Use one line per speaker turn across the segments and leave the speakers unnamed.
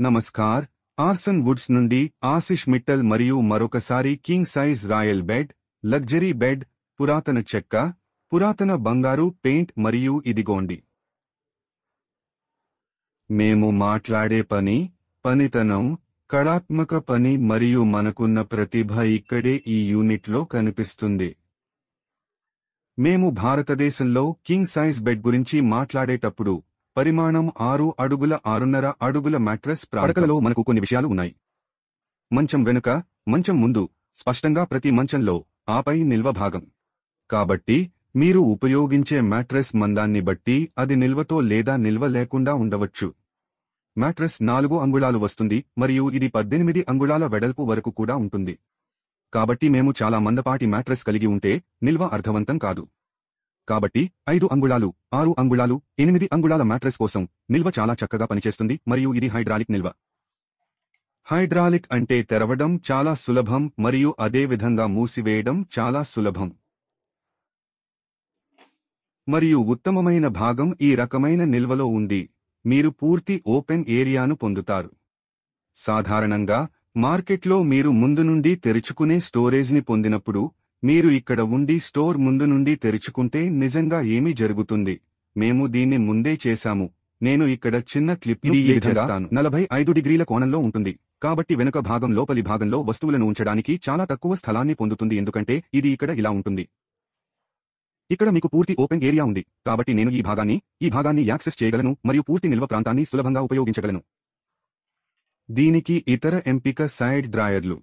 Namaskar, arson Woods నుండి ఆశిష్ మిట్టల్ మరియు మరొకసారి king size royal bed, luxury bed, పురాతన చెక్క, పురాతన బంగారు పెయింట్ మరియు ఇదిగోండి. మేము మాట్లాడే పనితనం, కళాత్మక పని మరియు మనకున్న ప్రతిభ ఇక్కడే ఈ యూనిట్లో కనిపిస్తుంది. మేము భారతదేశంలో కింగ్ సైజ్ బెడ్ గురించి మాట్లాడేటప్పుడు పరిమాణం 6 అడుగుల 6.5 అడుగుల మ్యాట్రెస్ పడకలలో మనకు కొన్ని విషయాలు ఉన్నాయి. మంచం వెనుక, మంచం ముందు, స్పష్టంగా ప్రతి మంచంలో, ఆపై నిల్వ భాగం. కాబట్టి మీరు ఉపయోగించే మ్యాట్రెస్ మందాన్ని బట్టి అది నిల్వతో లేదా నిల్వ లేకుండా ఉండవచ్చు. మ్యాట్రెస్ 4 అంగుళాలు వస్తుంది మరియు ఇది 18 అంగుళాల వెడల్పు వరకు కూడా ఉంటుంది. కాబట్టి మేము చాలా మందపాటి మ్యాట్రెస్ కలిగి ఉంటే నిల్వ అర్థవంతం కాదు. కాబట్టి 5 అంగుళాలు, 6 అంగుళాలు, 8 అంగుళాల మ్యాట్రెస్ కోసం నిల్వ చాలా చక్కగా పనిచేస్తుంది మరియు ఇది హైడ్రాలిక్ నిల్వ. హైడ్రాలిక్ అంటే తెరవడం చాలా సులభం మరియు అదే విధంగా మూసివేయడం చాలా సులభం. మరియు ఉత్తమమైన భాగం ఈ రకమైన నిల్వలో ఉంది. మీరు పూర్తి ఓపెన్ ఏరియాను పొందుతారు. సాధారణంగా మార్కెట్లో మీరు ముందు నుండి తెరుచుకునే స్టోరేజ్ని పొందినప్పుడు మీరు ఇక్కడ ఉండి స్టోర్ ముందు నుండి తెరుచుకుంటే నిజంగా ఏమి జరుగుతుంది? మేము దీన్ని ముందే చేశాము. నేను ఇక్కడ చిన్న క్లిప్ చేస్తాను. 45 డిగ్రీల కోణంలో ఉంటుంది. కాబట్టి వెనుక భాగం లోపలి భాగంలో వస్తువులను ఉంచడానికి చాలా తక్కువ స్థలాన్ని పొందుతుంది ఎందుకంటే ఇది ఇక్కడ ఇలా ఉంటుంది. ఇక్కడ మీకు పూర్తి ఓపెన్ ఏరియా ఉంది. కాబట్టి నేను ఈ భాగాన్ని యాక్సెస్ చేయగలను మరియు పూర్తి నిల్వ ప్రాంతాన్ని సులభంగా ఉపయోగించగలను. దీనికి ఇతర ఎంపిక సైడ్ డ్రాయర్లు.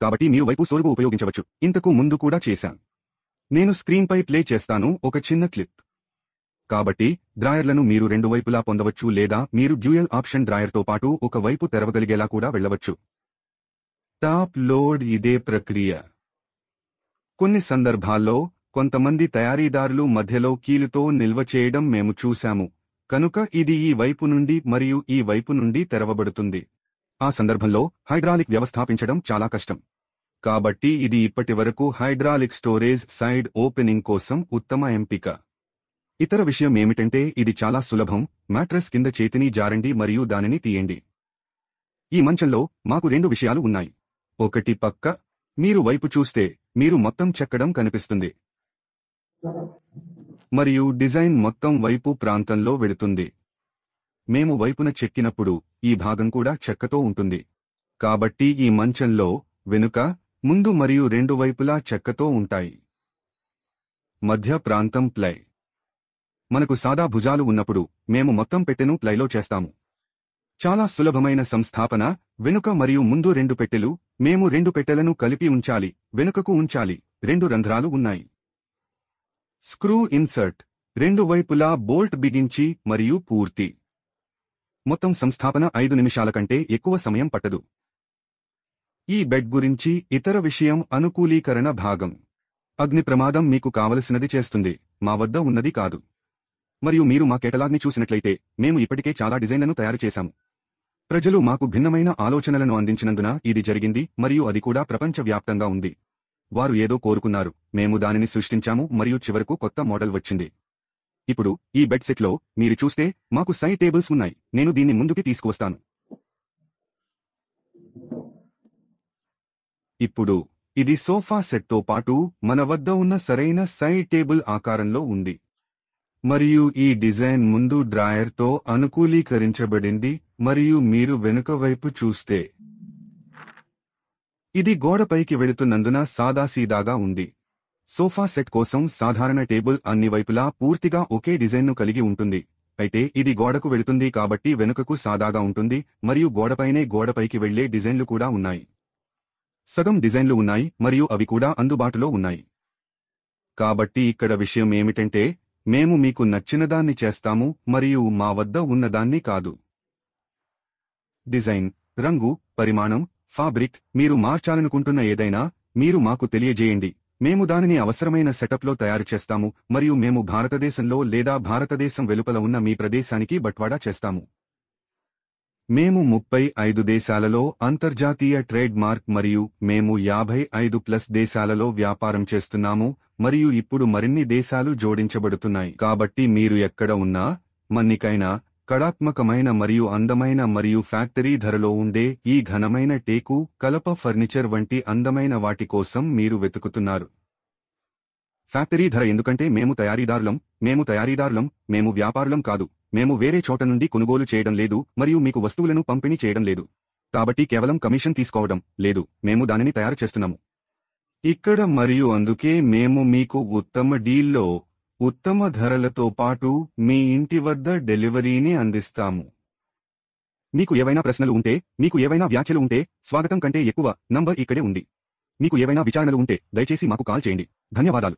కాబట్టి మీరు వైపు సోరుగు ఉపయోగించవచ్చు. ఇంతకు ముందు కూడా చేశాను. నేను స్క్రీన్పై ప్లే చేస్తాను ఒక చిన్న క్లిప్. కాబట్టి డ్రాయర్లను మీరు రెండు వైపులా పొందవచ్చు లేదా మీరు డ్యూయల్ ఆప్షన్ డ్రాయర్తో పాటు ఒక వైపు తెరవగలిగేలా కూడా వెళ్ళవచ్చు. టాప్ లోడ్ ఇదే ప్రక్రియ. కొన్ని సందర్భాల్లో కొంతమంది తయారీదారులు మధ్యలో కీలుతో నిల్వ చేయడం మేము చూశాము. కనుక ఇది ఈ వైపు నుండి మరియు ఈ వైపు నుండి తెరవబడుతుంది. ఆ సందర్భంలో హైడ్రాలిక్ వ్యవస్థాపించడం చాలా కష్టం. కాబట్టి ఇది ఇప్పటివరకు హైడ్రాలిక్ స్టోరేజ్ సైడ్ ఓపెనింగ్ కోసం ఉత్తమ ఎంపిక. ఇతర విషయం ఏమిటంటే ఇది చాలా సులభం. మ్యాట్రెస్ కింద చేతిని జారండి మరియు దానిని తీయండి. ఈ మంచంలో మాకు 2 విషయాలు ఉన్నాయి. ఒకటి పక్క. మీరు వైపు చూస్తే మీరు మొత్తం చెక్కడం కనిపిస్తుంది. మరియు డిజైన్ మొత్తం వైపు ప్రాంతంలో వెళుతుంది. మేము వైపున చెక్కినప్పుడు ఈ భాగం కూడా చెక్కతో ఉంటుంది. కాబట్టి ఈ మంచంలో వెనుక, ముందు మరియు 2 వైపులా చెక్కతో ఉంటాయి. మధ్య ప్రాంతం ప్లై. మనకు సాదా భుజాలు ఉన్నప్పుడు మేము మొత్తం పెట్టెను ప్లైలో చేస్తాము. చాలా సులభమైన సంస్థాపన. వెనుక మరియు ముందు 2 పెట్టెలు. మేము 2 పెట్టెలను కలిపి ఉంచాలి, వెనుకకు ఉంచాలి. 2 రంధ్రాలు ఉన్నాయి. Screw insert. 2 వైపులా బోల్ట్ బిగించి మరియు పూర్తి. మొత్తం సంస్థాపన 5 నిమిషాల కంటే ఎక్కువ సమయం పట్టదు. ఈ బెడ్ గురించి ఇతర విషయం అనుకూలీకరణ భాగం. అగ్ని ప్రమాదం మీకు కావలసినది చేస్తుంది, మా వద్ద ఉన్నది కాదు. మరియు మీరు మా కేటలాగ్ని చూసినట్లయితే మేము ఇప్పటికే చాలా డిజైన్లను తయారు చేశాము. ప్రజలు మాకు భిన్నమైన ఆలోచనలను అందించినందున ఇది జరిగింది మరియు అది కూడా ప్రపంచవ్యాప్తంగా ఉంది. వారు ఏదో కోరుకున్నారు, మేము దానిని సృష్టించాము మరియు చివరకు కొత్త మోడల్ వచ్చింది. ఇప్పుడు ఈ బెడ్ సెట్లో మీరు చూస్తే మాకు సైడ్ టేబుల్స్ ఉన్నాయి. నేను దీన్ని ముందుకి తీసుకువస్తాను. ఇప్పుడు ఇది సోఫా సెట్తో పాటు మన వద్ద ఉన్న సరైన సైడ్ టేబుల్ ఆకారంలో ఉంది. మరియు ఈ డిజైన్ ముందు డ్రాయర్తో అనుకూలీకరించబడింది మరియు మీరు వెనుక వైపు చూస్తే ఇది గోడపైకి వెళుతున్నందున సాదాసీదాగా ఉంది. సోఫా సెట్ కోసం సాధారణ టేబుల్ అన్ని వైపులా పూర్తిగా ఒకే డిజైన్ను కలిగి ఉంటుంది. అయితే ఇది గోడకు వెళుతుంది కాబట్టి వెనుకకు సాదాగా ఉంటుంది మరియు గోడపైకి వెళ్లే డిజైన్లు కూడా ఉన్నాయి. సగం డిజైన్లు ఉన్నాయి మరియు అవి కూడా అందుబాటులో ఉన్నాయి. కాబట్టి ఇక్కడ విషయం ఏమిటంటే మేము మీకు నచ్చినదాన్ని చేస్తాము మరియు మా వద్ద ఉన్నదాన్ని కాదు. డిజైన్, రంగు, పరిమాణం, ఫాబ్రిక్, మీరు మార్చాలనుకుంటున్న ఏదైనా మీరు మాకు తెలియజేయండి. మేము దానిని అవసరమైన సెటప్లో తయారు చేస్తాము మరియు మేము భారతదేశంలో లేదా భారతదేశం వెలుపల ఉన్న మీ ప్రదేశానికి బట్వాడా చేస్తాము. మేము 35 దేశాలలో అంతర్జాతీయ ట్రేడ్ మార్క్ మరియు మేము 55+ దేశాలలో వ్యాపారం చేస్తున్నాము మరియు ఇప్పుడు మరిన్ని దేశాలు జోడించబడుతున్నాయి. కాబట్టి మీరు ఎక్కడ ఉన్నా, మన్నికైనా, కళాత్మకమైన మరియు అందమైన మరియు ఫ్యాక్టరీ ధరలో ఉండే ఈ ఘనమైన టేకు కలప ఫర్నిచర్ వంటి అందమైన వాటి కోసం మీరు వెతుకుతున్నారు. ఫ్యాక్టరీ ధర ఎందుకంటే మేము తయారీదారులం, మేము వ్యాపారులం కాదు, మేము వేరే చోట నుండి కొనుగోలు చేయడం లేదు మరియు మీకు వస్తువులను పంపిణీ చేయడం లేదు. కాబట్టి కేవలం కమిషన్ తీసుకోవడం లేదు, మేము దానిని తయారు చేస్తున్నాము ఇక్కడ మరియు అందుకే మేము మీకు ఉత్తమ డీల్లో ఉత్తమ ధరలతో పాటు మీ ఇంటి వద్ద డెలివరీని అందిస్తాము. మీకు ఏవైనా ప్రశ్నలు ఉంటే, మీకు ఏవైనా వ్యాఖ్యలు ఉంటే, స్వాగతం కంటే ఎక్కువ నంబర్ ఇక్కడే ఉంది. మీకు ఏవైనా విచారణలు ఉంటే దయచేసి మాకు కాల్ చేయండి. ధన్యవాదాలు.